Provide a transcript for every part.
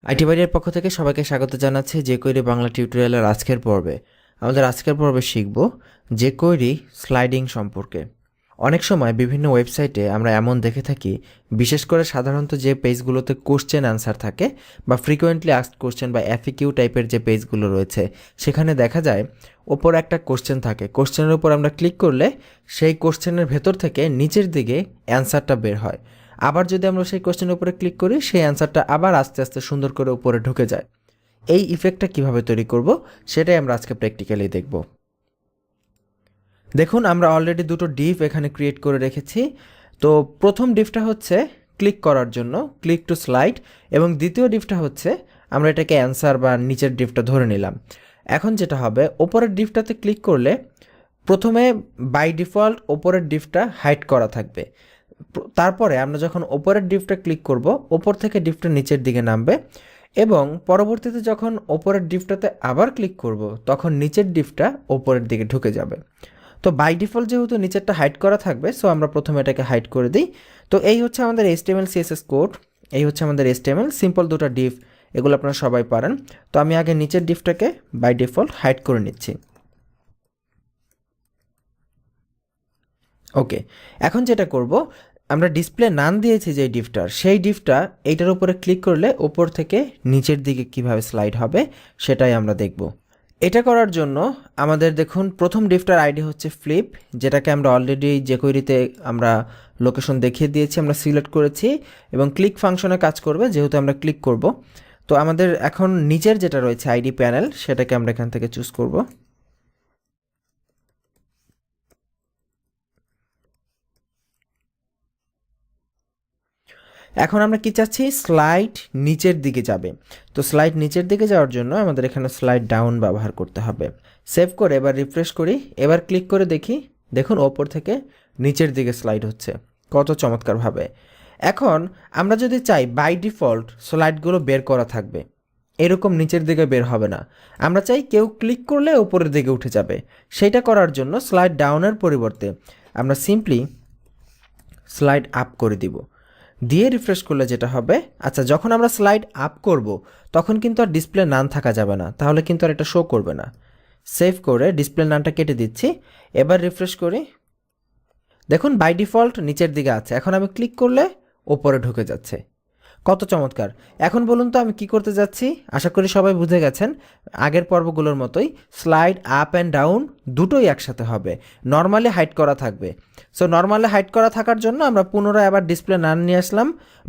IT বাড়ির পক্ষ থেকে সবাইকে স্বাগত জানাচ্ছি jQuery বাংলা টিউটোরিয়ালের আজকের পর্বে। আমাদের আজকের পর্বে শিখব jQuery স্লাইডিং সম্পর্কে। অনেক সময় বিভিন্ন ওয়েবসাইটে আমরা এমন দেখে থাকি, বিশেষ করে সাধারণত যে পেজগুলোতে কোশ্চেন অ্যান্সার থাকে বা ফ্রিকোয়েন্টলি আস্কড কোশ্চেন বা এফএকিউ টাইপের যে পেজগুলো রয়েছে, সেখানে দেখা যায় ওপর একটা কোশ্চেন থাকে। কোশ্চেনের উপর আমরা ক্লিক করলে সেই কোশ্চেনের ভেতর থেকে নিচের দিকে অ্যান্সারটা বের হয়। আবার যদি আমরা সেই কোশ্চেনের উপরে ক্লিক করি, সেই অ্যান্সারটা আবার আস্তে আস্তে সুন্দর করে উপরে ঢুকে যায়। এই ইফেক্টটা কিভাবে তৈরি করব সেটাই আমরা আজকে প্র্যাকটিক্যালি দেখব। দেখুন, আমরা অলরেডি দুটো ডিভ এখানে ক্রিয়েট করে রেখেছি। তো প্রথম ডিভটা হচ্ছে ক্লিক করার জন্য, ক্লিক টু স্লাইড, এবং দ্বিতীয় ডিভটা হচ্ছে আমরা এটাকে অ্যান্সার বা নিচের ডিভটা ধরে নিলাম। এখন যেটা হবে, ওপরের ডিভটাতে ক্লিক করলে প্রথমে বাই ডিফল্ট ওপরের ডিভটা হাইড করা থাকবে। তারপরে আমরা যখন ওপরের ডিভটা ক্লিক করব, ওপর থেকে ডিভটা নিচের দিকে নামবে, এবং পরবর্তীতে যখন ওপরের ডিভটাতে আবার ক্লিক করব, তখন নিচের ডিভটা ওপরের দিকে ঢুকে যাবে। তো বাই ডিফল্ট যেহেতু নিচেরটা হাইড করা থাকবে, সো আমরা প্রথমে এটাকে হাইড করে দিই। তো এই হচ্ছে আমাদের HTML CSS কোড, এই হচ্ছে আমাদের HTML সিম্পল দুটো ডিভ, এগুলো আপনারা সবাই পারেন। তো আমি আগে নিচের ডিভটাকে বাই ডিফল্ট হাইড করে নিচ্ছি। ওকে, এখন যেটা করব, আমরা ডিসপ্লে নাম দিয়েছি যে ডিভটার, সেই ডিভটা এইটার উপরে ক্লিক করলে ওপর থেকে নিচের দিকে কিভাবে স্লাইড হবে সেটাই আমরা দেখব। এটা করার জন্য আমাদের দেখুন, প্রথম ডিভটার আইডি হচ্ছে ফ্লিপ, যেটাকে আমরা অলরেডি jQueryতে আমরা লোকেশন দেখিয়ে দিয়েছি, আমরা সিলেক্ট করেছি, এবং ক্লিক ফাংশনে কাজ করবে যেহেতু আমরা ক্লিক করব। তো আমাদের এখন নিচের যেটা রয়েছে আইডি প্যানেল, সেটাকে আমরা এখান থেকে চুজ করব। এখন আমরা কি চাচ্ছি, স্লাইড নিচের দিকে যাবে। তো স্লাইড নিচের দিকে যাওয়ার জন্য আমাদের এখানে স্লাইড ডাউন ব্যবহার করতে হবে। সেভ করে এবার রিফ্রেশ করি, এবার ক্লিক করে দেখি, দেখুন ওপর থেকে নিচের দিকে স্লাইড হচ্ছে কত চমৎকারভাবে। এখন আমরা যদি চাই বাই ডিফল্ট স্লাইডগুলো বের করা থাকবে, এরকম নিচের দিকে বের হবে না, আমরা চাই কেউ ক্লিক করলে উপরের দিকে উঠে যাবে, সেইটা করার জন্য স্লাইড ডাউনের পরিবর্তে আমরা সিম্পলি স্লাইড আপ করে দিব। দিয়ে রিফ্রেশ করলে যেটা হবে, আচ্ছা যখন আমরা স্লাইড আপ করব তখন কিন্তু আর ডিসপ্লে নান থাকা যাবে না, তাহলে কিন্তু আর এটা শো করবে না। সেভ করে ডিসপ্লে নানটা কেটে দিচ্ছি, এবার রিফ্রেশ করি, দেখুন বাই ডিফল্ট নিচের দিকে আছে, এখন আমি ক্লিক করলে ওপরে ঢুকে যাচ্ছে, কত চমৎকার। এখন বলুন তো আমি কি করতে যাচ্ছি, আশা করি সবাই বুঝে গেছেন। আগের পর্বগুলোর মতোই স্লাইড আপ অ্যান্ড ডাউন দুটোই একসাথে হবে, নর্মালি হাইড করা থাকবে। সো নর্মালি হাইড করা থাকার জন্য আমরা পুনরায় আবার ডিসপ্লে নান নিয়ে আসলাম,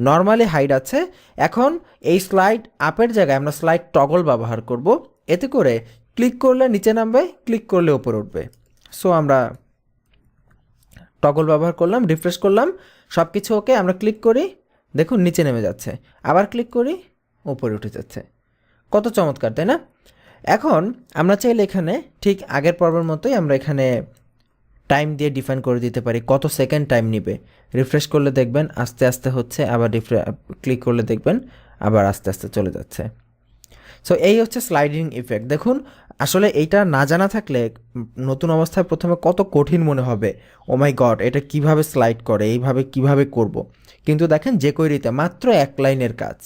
নর্মালি হাইড আছে। এখন এই স্লাইড আপের জায়গায় আমরা স্লাইড টগল ব্যবহার করব, এতে করে ক্লিক করলে নিচে নামবে, ক্লিক করলে উপরে উঠবে। সো আমরা টগল ব্যবহার করলাম, রিফ্রেশ করলাম, সব কিছু ওকে, আমরা ক্লিক করি, দেখুন নিচে নেমে যাচ্ছে, আবার ক্লিক করি, উপরে উঠে যাচ্ছে, কত চমৎকার, তাই না? এখন আমরা চাইলে এখানে ঠিক আগের পর্বের মতোই আমরা এখানে টাইম দিয়ে ডিফাইন করে দিতে পারি কত সেকেন্ড টাইম নেবে। রিফ্রেশ করলে দেখবেন আস্তে আস্তে হচ্ছে, আবার ক্লিক করলে দেখবেন আবার আস্তে আস্তে চলে যাচ্ছে। সো এই হচ্ছে স্লাইডিং ইফেক্ট। দেখুন, আসলে এইটা না জানা থাকলে নতুন অবস্থায় প্রথমে কত কঠিন মনে হবে, ও মাই গড এটা কিভাবে স্লাইড করে, এইভাবে কিভাবে করব। কিন্তু দেখেন jQueryতে মাত্র এক লাইনের কাজ,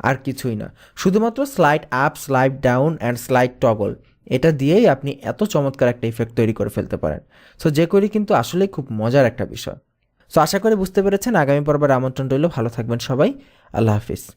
আর কিছুই না, শুধুমাত্র slide up, slide down and slide toggle, এটা দিয়েই আপনি এত চমৎকার একটা ইফেক্ট তৈরি করে ফেলতে পারেন। সো jQuery কিন্তু আসলেই খুব মজার একটা বিষয়। সো আশা করি বুঝতে পেরেছেন। আগামী পর্বের আমন্ত্রণ রইল, ভালো থাকবেন সবাই, আল্লাহ হাফিজ।